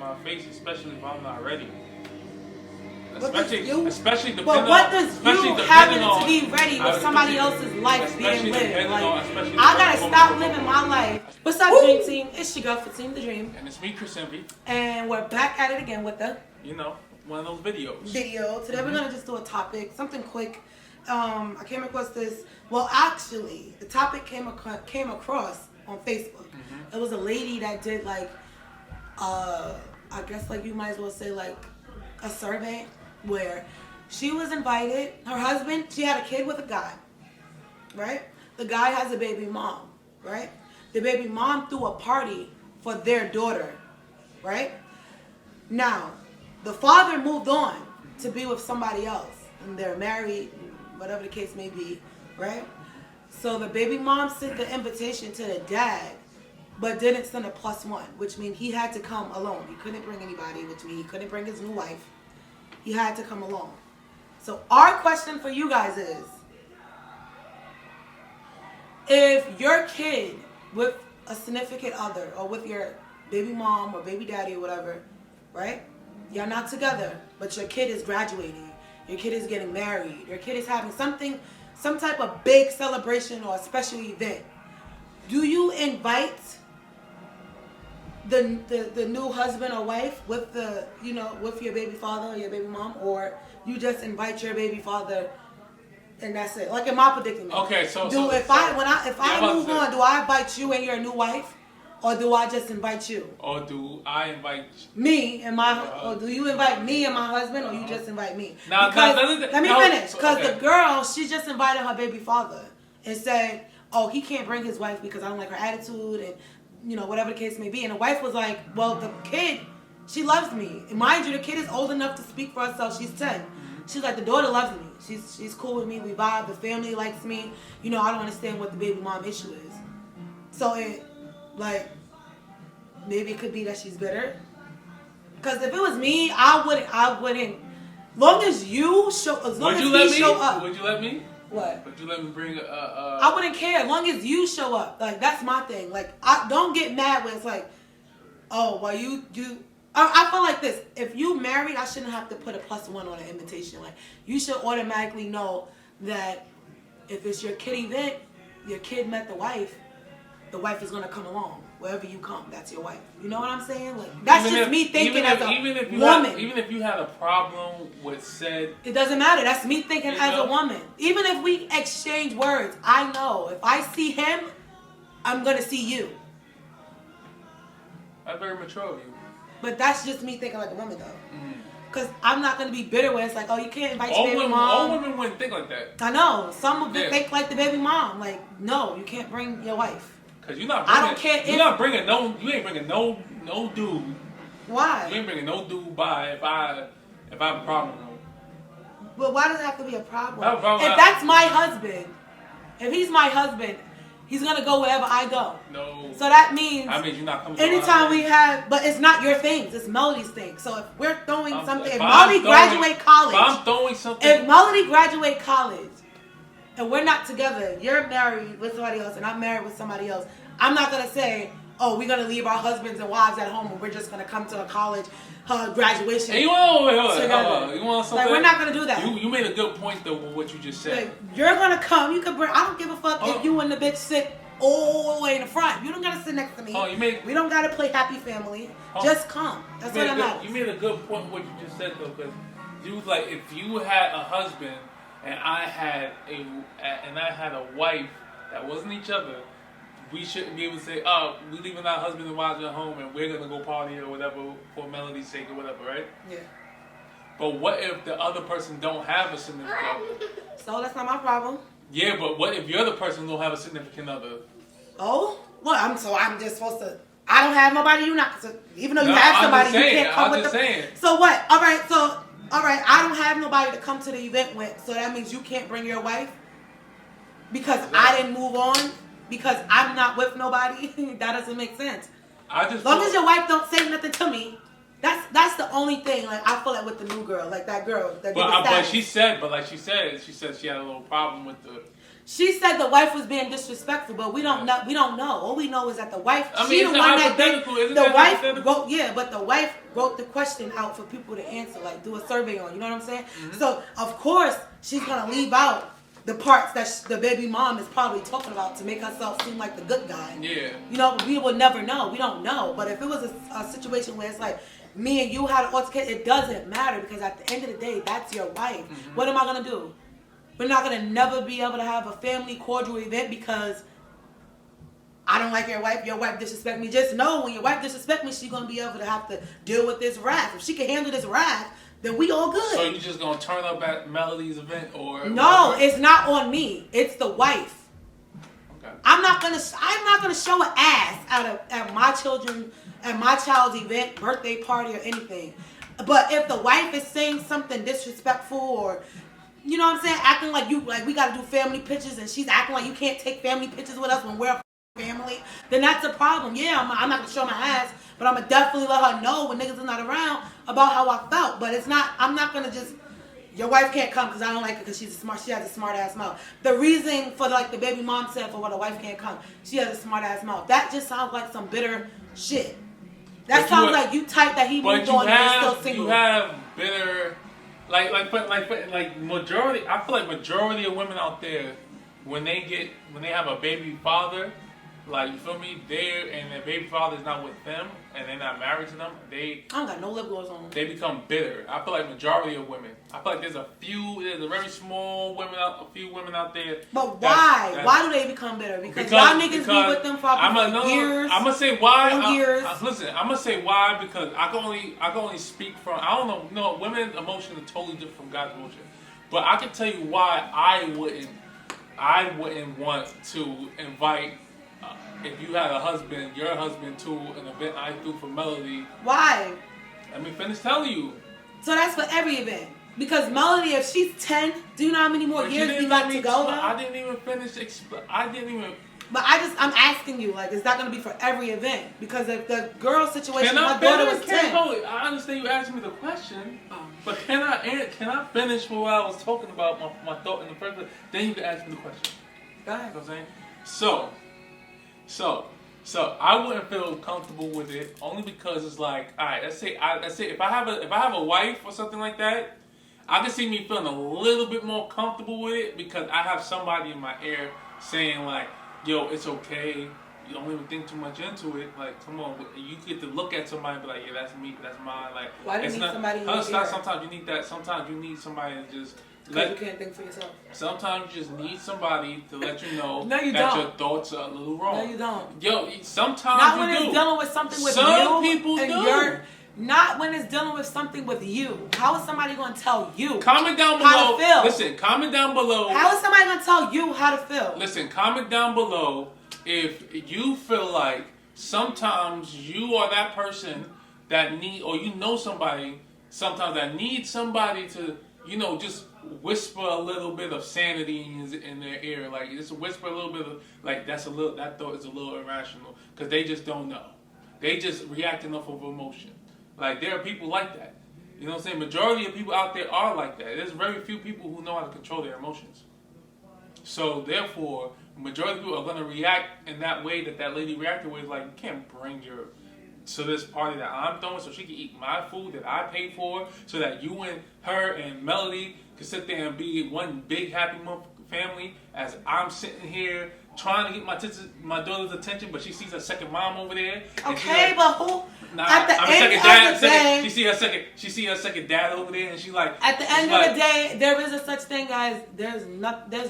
my face, especially if I'm not ready. Especially depending but what does you having to be ready with somebody else's life being lived? Like, I gotta stop living my life. What's up, Dream Team? It's your girl for Team the Dream. And it's me, Chris Envy. And we're back at it again with the... one of those videos. Today we're gonna just do a topic, something quick. I came across this. Well, actually, the topic came across on Facebook. It was a lady that did like, I guess like you might as well say like a survey where she was invited. Her husband, she had a kid with a guy, right? The guy has a baby mom, right? The baby mom threw a party for their daughter, right? Now, the father moved on to be with somebody else, and they're married, whatever the case may be, right? So the baby mom sent the invitation to the dad, but didn't send a +1, which means he had to come alone. He couldn't bring anybody, which means he couldn't bring his new wife. He had to come alone. So our question for you guys is, if your kid with a significant other or with your baby mom or baby daddy or whatever, right? You're not together, but your kid is graduating. Your kid is getting married. Your kid is having some type of big celebration or a special event. Do you invite the new husband or wife with with your baby father or your baby mom, or you just invite your baby father and that's it? Like in my predicament. Okay, so if I move on, do I invite you and your new wife, or do I just invite you? Or do I invite me and or do you invite me and my husband, or you just invite me? Let me finish. Because the girl, she just invited her baby father and said, "Oh, he can't bring his wife because I don't like her attitude and whatever the case may be." And the wife was like, "Well, the kid, she loves me. And mind you, the kid is old enough to speak for herself. She's 10. She's like, the daughter loves me. She's cool with me. We vibe. The family likes me. I don't understand what the baby mom issue is." So maybe it could be that she's bitter. Because if it was me, I wouldn't. Long as you show, as long as he show up. Would you let me? What? Would you let me bring I wouldn't care as long as you show up. Like, that's my thing. Like, I don't get mad when it's like, oh, well, you. I feel like this. If you married, I shouldn't have to put a +1 on an invitation. Like, you should automatically know that if it's your kid event, your kid met the wife is gonna come along. Wherever you come, that's your wife. You know what I'm saying? Like, that's me thinking as a woman. Even if you had a problem with said... It doesn't matter. That's me thinking as a woman. Even if we exchange words, I know. If I see him, I'm going to see you. That's very mature of you. But that's just me thinking like a woman, though. Because I'm not going to be bitter when it's like, oh, you can't invite your baby mom. All women wouldn't think like that. I know. Some of them think like the baby mom. Like, no, you can't bring your wife. Cause you're not. Bringing, I don't care. You ain't bringing no dude. Why? You ain't bringing no dude by if I have a problem with him. But why does it have to be a problem? If that's my husband, if he's my husband, he's gonna go wherever I go. No. So that means you're not coming. Anytime we have, but it's not your things. It's Melody's thing. So if we're throwing something, if Melody graduate college, I'm throwing something. If Melody graduate college. And we're not together, you're married with somebody else and I'm married with somebody else, I'm not going to say, oh, we're going to leave our husbands and wives at home and we're just going to come to a college graduation. Hey, you want something? Like, we're not going to do that. You made a good point, though, with what you just said. Like, you're going to come. You can bring, I don't give a fuck if you and the bitch sit all the way in the front. You don't got to sit next to me. We don't got to play happy family. Just come. That's what I'm at. You made a good point with what you just said, though, because you was like, if you had a husband and I had a wife that wasn't each other, we shouldn't be able to say, oh, we leaving our husband and wives at home and we're going to go party or whatever for Melody's sake or whatever, right? Yeah. But what if the other person don't have a significant other? So that's not my problem. Yeah, but what if the other person don't have a significant other? Oh? Well, I'm just supposed to... I don't have nobody, you not... So even though you have somebody, you can't come with the... So what? All right, I don't have nobody to come to the event with, so that means you can't bring your wife? Because I didn't move on? Because I'm not with nobody? That doesn't make sense. As long as your wife don't say nothing to me, that's the only thing. Like, I feel like with the new girl, like that girl that but she said she had a little problem with the She said the wife was being disrespectful, but we don't know. We don't know. All we know is that the wife. I mean, she it's the one that did. The wife wrote. Yeah, but the wife wrote the question out for people to answer, like do a survey on. You know what I'm saying? Mm-hmm. So of course she's gonna leave out the parts that the baby mom is probably talking about to make herself seem like the good guy. Yeah. You know, we will never know. We don't know. But if it was a situation where it's like me and you had an altercation, it doesn't matter because at the end of the day, that's your wife. Mm-hmm. What am I gonna do? We're not going to never be able to have a family cordial event because I don't like your wife disrespect me. Just know when your wife disrespect me, she's going to be able to have to deal with this wrath. If she can handle this wrath, then we all good. So you just going to turn up at Melody's event or... No, it's not on me. It's the wife. Okay. I'm not going to show an ass at my child's event, birthday party or anything. But if the wife is saying something disrespectful or... You know what I'm saying? Acting like we gotta do family pictures, and she's acting like you can't take family pictures with us when we're a family. Then that's a problem. Yeah, I'm not gonna show my ass, but I'm gonna definitely let her know when niggas are not around about how I felt. But it's not. I'm not gonna just. Your wife can't come because I don't like her because she has a smart ass mouth. The reason for like the baby mom said for why the wife can't come, she has a smart ass mouth. That just sounds like some bitter shit. That sounds like you type that he moved on and you're still single. You have bitter. Like majority, I feel like majority of women out there, when they have a baby father, like, you feel me, and their baby father is not with them, and they're not married to them, I don't got no lip gloss on. They become bitter. I feel like majority of women. I feel like there's a very small a few women out there. But why? Why do they become bitter? Because y'all niggas be with them for years. I'm gonna say why. Years. Listen, I'm gonna say why because I can only speak from. I don't know. No, women's emotions are totally different from God's emotion. But I can tell you why I wouldn't want to invite. If you had your husband to an event I threw for Melody. Why? Let me finish telling you. So that's for every event. Because Melody, if she's 10, do you know how many more years we got to go? I didn't even finish. But I'm asking you, like, is that going to be for every event? Because if the girl situation, my daughter was 10. I understand you asking me the question, but can I finish what I was talking about, my thought in the first place? Then you can ask me the question. Go ahead. You know what I'm saying? So I wouldn't feel comfortable with it only because it's like, all right, let's say if I have a wife or something like that, I can see me feeling a little bit more comfortable with it because I have somebody in my ear saying like, yo, it's okay. You don't even think too much into it. Like, come on, you get to look at somebody and be like, yeah, that's me, that's mine. Like, why do you need somebody in your ear? Sometimes you need that. Sometimes you need somebody to just. Because you can't think for yourself. Sometimes you just need somebody to let you know that your thoughts are a little wrong. No, you don't. Yo, sometimes not you when do. It's dealing with something with Some you. People do. Not when it's dealing with something with you. How is somebody going to tell you? Comment down below. How to feel. Listen, comment down below. How is somebody going to tell you how to feel? Listen, comment down below if you feel like sometimes you are that person that somebody sometimes that needs somebody to, just whisper a little bit of sanity in their ear, like just whisper a little bit of like that thought is a little irrational because they just don't know. They just reacting off of emotion. Like there are people like that. You know what I'm saying? Majority of people out there are like that. There's very few people who know how to control their emotions. So therefore, majority of people are going to react in that way that lady reacted with. Like, you can't bring your to this party that I'm throwing so she can eat my food that I paid for, so that you and her and Melody can sit there and be one big happy family as I'm sitting here trying to get my daughter's attention, but she sees her second mom over there. Okay, but who? At the end of the day, she see her second dad over there, and she like. At the end of the day, there is a such thing as there's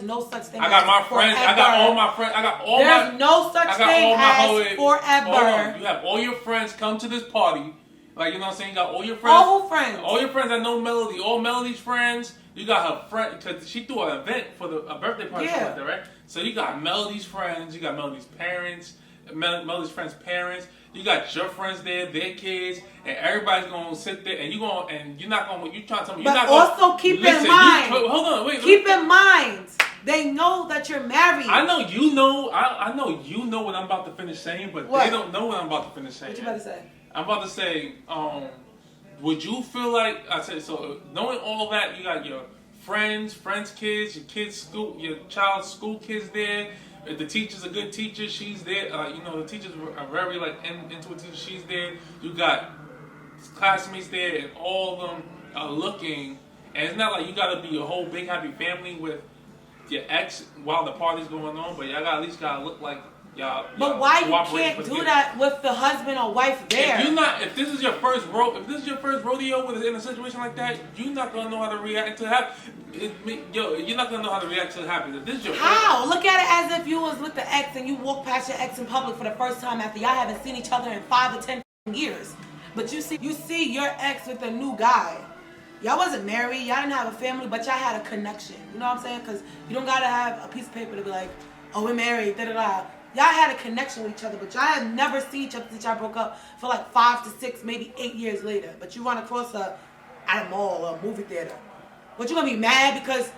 no such thing. I got my friends. I got all my friends. There's no such thing as forever. You have all your friends come to this party. Like, you know what I'm saying? You got all your friends. All friends. All your friends that know Melody. All Melody's friends. You got her friend, because she threw an event for a birthday party, like that, right? So you got Melody's friends, you got Melody's parents, Melody's friends' parents. You got your friends there, their kids, and everybody's gonna sit there, and you're not gonna. You trying to tell me you're not gonna. But also keep in mind. Hold on, wait. Keep in mind. They know that you're married. I know you know. I know you know what I'm about to finish saying, but they don't know what I'm about to finish saying. What you about to say? I'm about to say. Would you feel like I said so? Knowing all that, you got your friends kids, your child's school kids there. If the teacher's a good teacher, she's there. The teachers are very into a teacher, she's there. You got classmates there, and all of them are looking. And it's not like you gotta be a whole big happy family with your ex while the party's going on, but y'all at least gotta look like y'all. But why you can't do that with the husband or wife there? If this is your first rodeo in a situation like that, you're not gonna know how to react to it. You're not gonna know how to react to it happen. If this is your how? Look at it as if you was with the ex and you walk past your ex in public for the first time after y'all haven't seen each other in 5 or 10 years. But you see your ex with a new guy. Y'all wasn't married, y'all didn't have a family, but y'all had a connection. You know what I'm saying? Because you don't gotta have a piece of paper to be like, oh, we're married, da-da-da. Y'all had a connection with each other, but y'all have never seen each other since y'all broke up for like 5 to 6, maybe 8 years later. But you run across her at a mall or a movie theater. But you gonna be mad because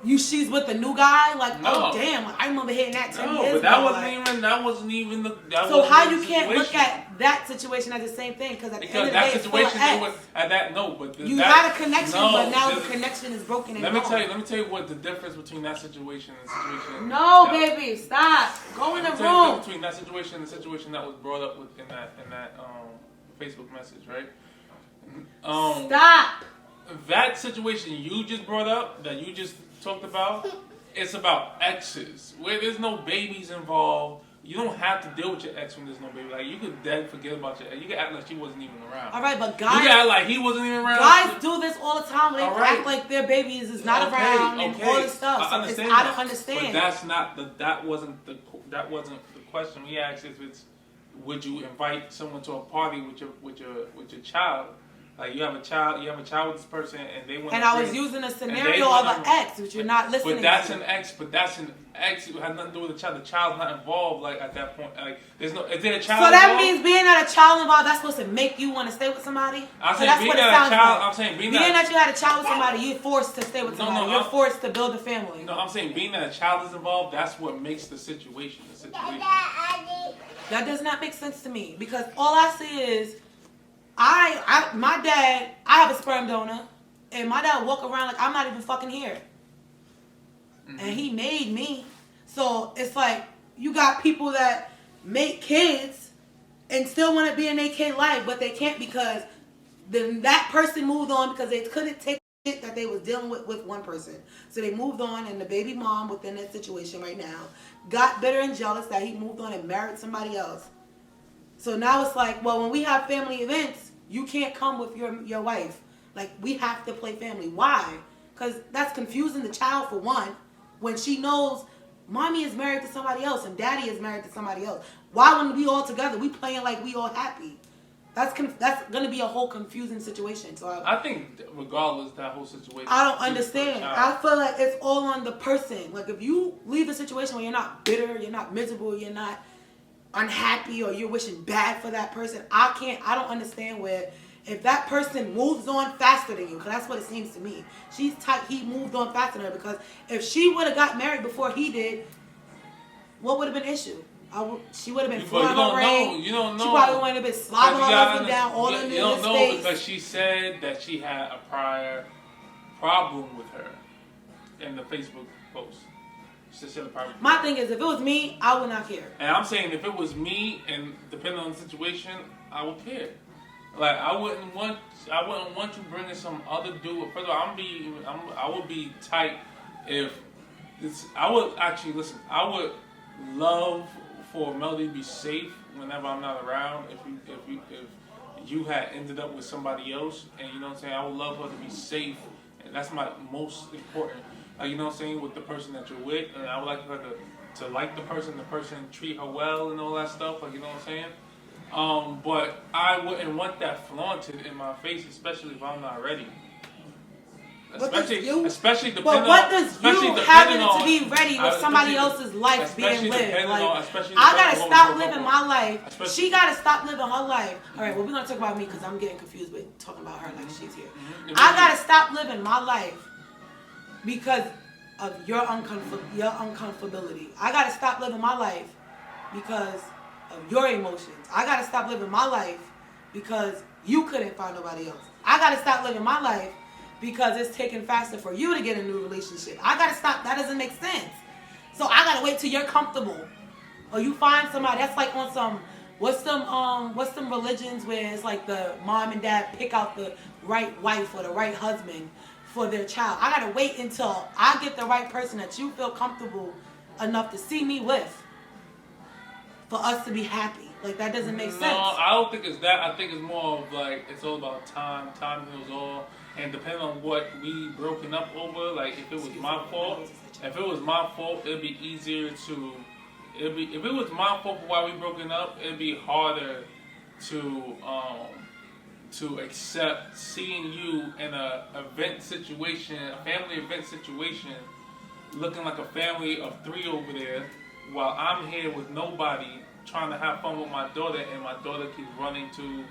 she's with a new guy? Like, no. Oh damn, I remember hearing that 10 years ago. But that wasn't even the so how you can't look at that situation as the same thing? Because at the end of the day, it's still an ex. You had a connection, but now the connection is broken and Let me tell you what the difference between that situation and the situation. No, baby, stop. Go in the room. Between that situation and the situation that was brought up in that Facebook message, right? Stop. That situation you just brought up, that you just talked about, it's about exes where there's no babies involved. You don't have to deal with your ex when there's no baby. Like, you could dead forget about your ex. You can act like she wasn't even around. All right, but guys, you can act like he wasn't even around. Guys do this all the time. They act like their babies is not around and all this stuff. I understand. I don't understand. But that wasn't the question we asked. If it's, would you invite someone to a party with your child? Like, you have a child with this person, and they want. And I was using a scenario of an ex, which you're not listening. But that's an ex. It has nothing to do with the child. The child's not involved. Like, at that point, like, there's no. Is there a child? So that means being that a child involved, that's supposed to make you want to stay with somebody. I'm saying being that a child. I'm saying being that you had a child with somebody, you're forced to stay with somebody. You're forced to build a family. No, I'm saying being that a child is involved. That's what makes the situation a situation. That does not make sense to me, because all I see is. My dad, I have a sperm donor, and my dad walk around like I'm not even fucking here. Mm-hmm. And he made me. So it's like, you got people that make kids and still want to be in their kid life, but they can't because then that person moved on because they couldn't take shit that they was dealing with one person. So they moved on, and the baby mom within that situation right now got bitter and jealous that he moved on and married somebody else. So now it's like, well, when we have family events, you can't come with your wife. Like, we have to play family. Why? Because that's confusing the child, for one, when she knows mommy is married to somebody else and daddy is married to somebody else. Why, when we all together, we playing like we all happy? That's going to be a whole confusing situation. So I think regardless, that whole situation. I don't understand. I feel like it's all on the person. Like, if you leave a situation where you're not bitter, you're not miserable, you're not unhappy, or you're wishing bad for that person, I don't understand where, if that person moves on faster than you, because that's what it seems to me. She's tight. He moved on faster than her, because if she would have got married before he did, what would have been the issue? She would have been flying her ring. You don't know. She probably would have been slobbing her husband down all in his face. You don't know, because she said that she had a prior problem with her in the Facebook post. My thing is, if it was me, I would not care. And I'm saying, if it was me, and depending on the situation, I would care. Like, I wouldn't want you bringing some other dude. First of all, I would be tight if this. I would I would love for Melody to be safe whenever I'm not around. If you had ended up with somebody else, and you know what I'm saying, I would love her to be safe, and that's my most important. You know what I'm saying, with the person that you're with, and I would like her to like the person treat her well and all that stuff, like, you know what I'm saying? But I wouldn't want that flaunted in my face, especially if I'm not ready. Especially depending on... But what does you having to be ready with somebody else's life being lived? Like, I gotta stop living my life. She gotta stop living her life. All right, well, we're gonna talk about me, because I'm getting confused with talking about her like she's here. Mm-hmm. I gotta stop living my life because of your uncomfortability. I gotta stop living my life because of your emotions. I gotta stop living my life because you couldn't find nobody else. I gotta stop living my life because it's taking faster for you to get a new relationship. I gotta stop. That doesn't make sense. So I gotta wait till you're comfortable, or you find somebody that's like on some what's some religions where it's like the mom and dad pick out the right wife or the right husband for their child. I gotta wait until I get the right person that you feel comfortable enough to see me with for us to be happy. Like, that doesn't make sense. No, I don't think it's that. I think it's more of like, it's all about time. Time heals all. And depending on what we broken up over, like if it was my fault, it'd be easier to, if it was my fault for why we broken up, it'd be harder to accept seeing you in a event situation, a family event situation, looking like a family of 3 over there, while I'm here with nobody, trying to have fun with my daughter, and my daughter keeps running to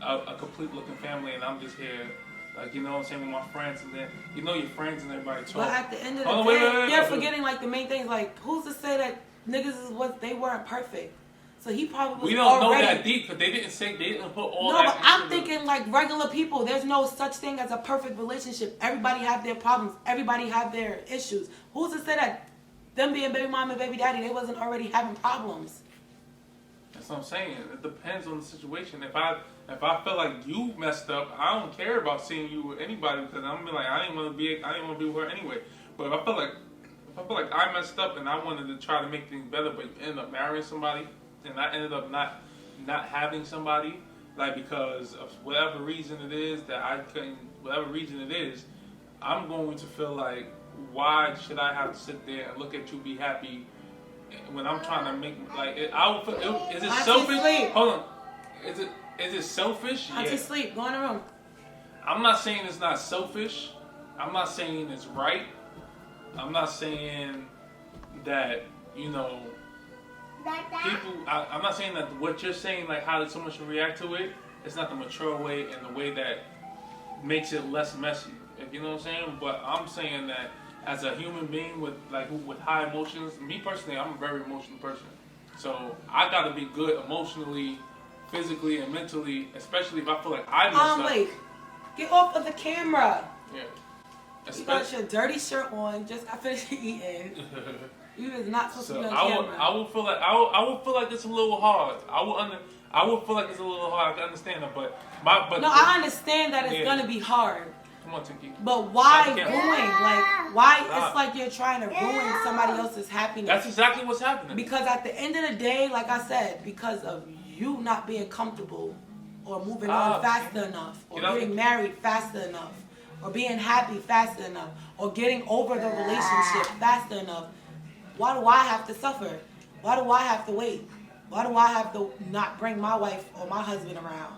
a complete looking family, and I'm just here, like, you know what I'm saying, with my friends, and then, you know, your friends and everybody talk. But at the end of the day, you're forgetting, like, the main things, like, who's to say that niggas is what, they weren't perfect? So he probably was. We don't know that deep, because they didn't put all that. No, but I'm thinking like regular people. There's no such thing as a perfect relationship. Everybody have their problems. Everybody have their issues. Who's to say that them being baby mom and baby daddy, they wasn't already having problems? That's what I'm saying. It depends on the situation. If I feel like you messed up, I don't care about seeing you with anybody, because I'm gonna be like, I didn't want to be with her anyway. But if I feel like I messed up and I wanted to try to make things better, but you end up marrying somebody, and I ended up not having somebody, like, because of whatever reason it is that I couldn't, whatever reason it is, I'm going to feel like, why should I have to sit there and look at you be happy when I'm trying to make, like, I would feel, is it selfish? Hold on. Is it selfish? Auntie sleep. Go in the room. I'm not saying it's not selfish. I'm not saying it's right. I'm not saying that, you know, people, I'm not saying that what you're saying, like how someone should react to it, it's not the mature way and the way that makes it less messy. You know what I'm saying? But I'm saying that as a human being with high emotions, me personally, I'm a very emotional person. So I gotta be good emotionally, physically, and mentally, especially if I feel like I messed up. Wait. Get off of the camera. Yeah. You got your dirty shirt on, just got finished eating. You is not supposed to be on camera. I would feel like it's a little hard. I would feel like it's a little hard. I can understand that, but I understand that it's gonna be hard. Come on, Tinky. But why ruin? Like, why? It's like you're trying to ruin somebody else's happiness. That's exactly what's happening. Because at the end of the day, like I said, because of you not being comfortable or moving on faster enough, or getting married faster enough, or being happy faster enough, or getting over the relationship faster enough. Why do I have to suffer? Why do I have to wait? Why do I have to not bring my wife or my husband around?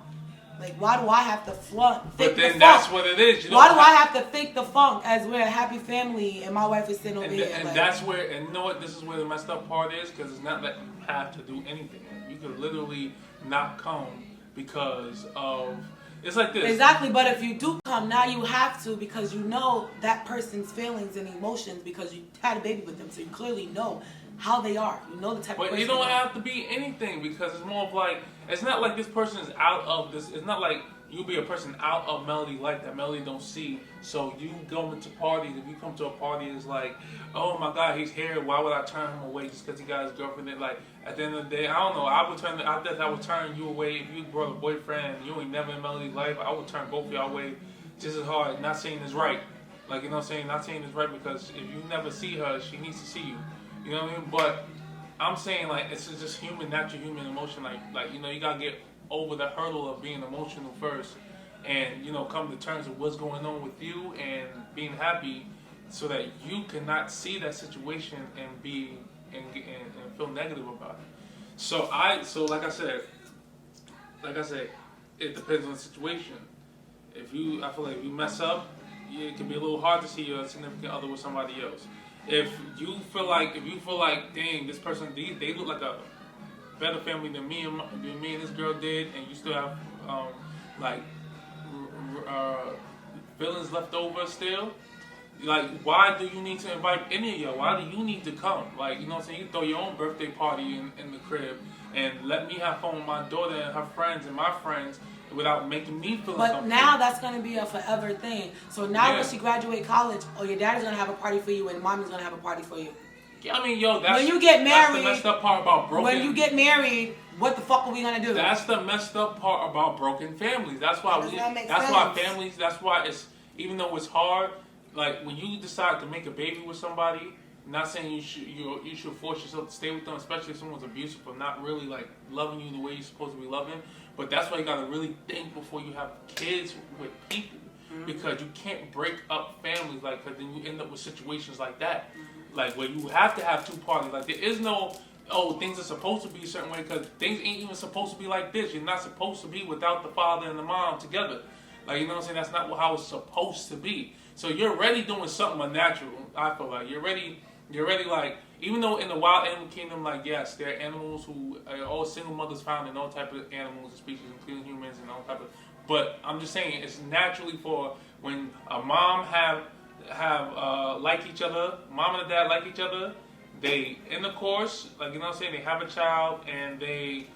Like, why do I have to flaunt? But then that's what it is. Why do I have to fake the funk as we're a happy family and my wife is sitting over here? And that's where, and you know what? This is where the messed up part is, because it's not that you have to do anything. You could literally not come because of. It's like this. Exactly, but if you do come, now you have to, because you know that person's feelings and emotions, because you had a baby with them, so you clearly know how they are. You know the type of person. But it don't have to be anything, because it's more of like, it's not like this person is out of this. It's not like you be a person out of Melody life that Melody don't see. So you go into parties. If you come to a party, it's like, oh my God, he's here. Why would I turn him away just because he got his girlfriend? And like, at the end of the day, I don't know. I would turn you away if you brought a boyfriend and you ain't never in Melody's life. I would turn both of y'all away just as hard. Not saying it's right. Like, you know what I'm saying? Not saying it's right, because if you never see her, she needs to see you. You know what I mean? But I'm saying, like, it's just natural human emotion. Like, you know, you gotta get over the hurdle of being emotional first, and, you know, come to terms with what's going on with you and being happy, so that you cannot see that situation and feel negative about it. So like I said, it depends on the situation. I feel like if you mess up, it can be a little hard to see your significant other with somebody else. If you feel like, dang, this person, they look like a better family than me and this girl did, and you still have feelings left over still, like, why do you need to invite any of y'all? Why do you need to come? Like, you know what I'm saying? You throw your own birthday party in the crib and let me have fun with my daughter and her friends and my friends, without making me feel But uncomfortable. now that's going to be a forever thing. So now when she graduate college, your daddy's going to have a party for you and mommy's going to have a party for you. I mean, yo, that's when you get married, that's the messed up part about broken. When you get married, what the fuck are we gonna do? That's the messed up part about broken families. That's why families. That's why it's, even though it's hard. Like when you decide to make a baby with somebody, I'm not saying you should force yourself to stay with them, especially if someone's abusive or not really like loving you the way you're supposed to be loving. But that's why you gotta really think before you have kids with people, because you can't break up families because then you end up with situations like that. Like where you have to have two parties. Like there is no, things are supposed to be a certain way, because things ain't even supposed to be like this. You're not supposed to be without the father and the mom together. Like, you know what I'm saying? That's not how it's supposed to be. So you're already doing something unnatural. I feel like you're already like, even though in the wild animal kingdom, like yes, there are animals who are all single mothers found in all type of animals and species, including humans and all type of. But I'm just saying, it's naturally for when a mom have like each other, mom and dad like each other, they intercourse, like, you know what I'm saying, they have a child and they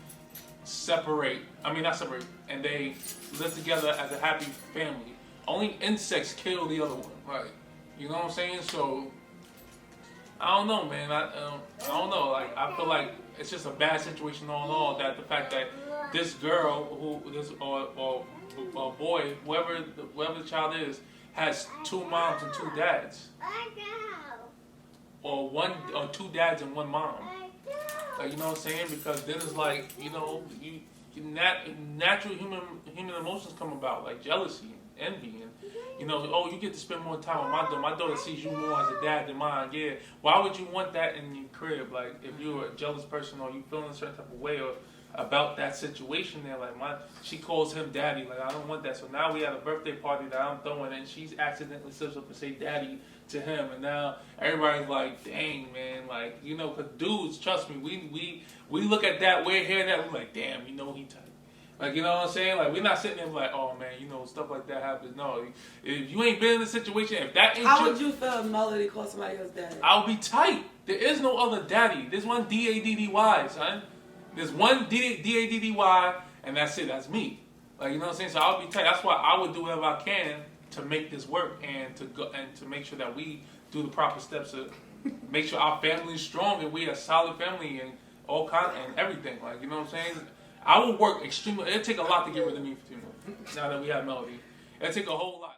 and they live together as a happy family. Only insects kill the other one, like, you know what I'm saying? So I don't know, man. I don't know. Like, I feel like it's just a bad situation all in all, that the fact that this girl or boy, whoever the child is, has two moms and two dads, or two dads and one mom. Like, you know what I'm saying? Because then it's like, you know, natural human emotions come about, like jealousy, envy, and you know, you get to spend more time with my daughter. My daughter sees you more as a dad than mine. Yeah, why would you want that in your crib? Like, if you're a jealous person or you feeling a certain type of way or about that situation there, like she calls him daddy, like I don't want that. So now we had a birthday party that I'm throwing and she's accidentally slips up and say daddy to him, and now everybody's like, dang, man, like, you know, because dudes, trust me, we look at that, we're hearing that, we're like, damn, you know he tight. Like, you know what I'm saying? Like, we're not sitting there like, oh man, you know, stuff like that happens. No, if you ain't been in the situation, if that ain't How would you feel if Melody called somebody else daddy? I'll be tight. There is no other daddy. There's one D-A-D-D-Y, son. There's one D-A-D-D-Y, and that's it. That's me. Like, you know what I'm saying? So I'll be tight. That's why I would do whatever I can to make this work and to make sure that we do the proper steps to make sure our family is strong and we a solid family and all kind and everything. Like, you know what I'm saying? I will work extremely. It'll take a lot to get rid of me, now that we have Melody. It'll take a whole lot.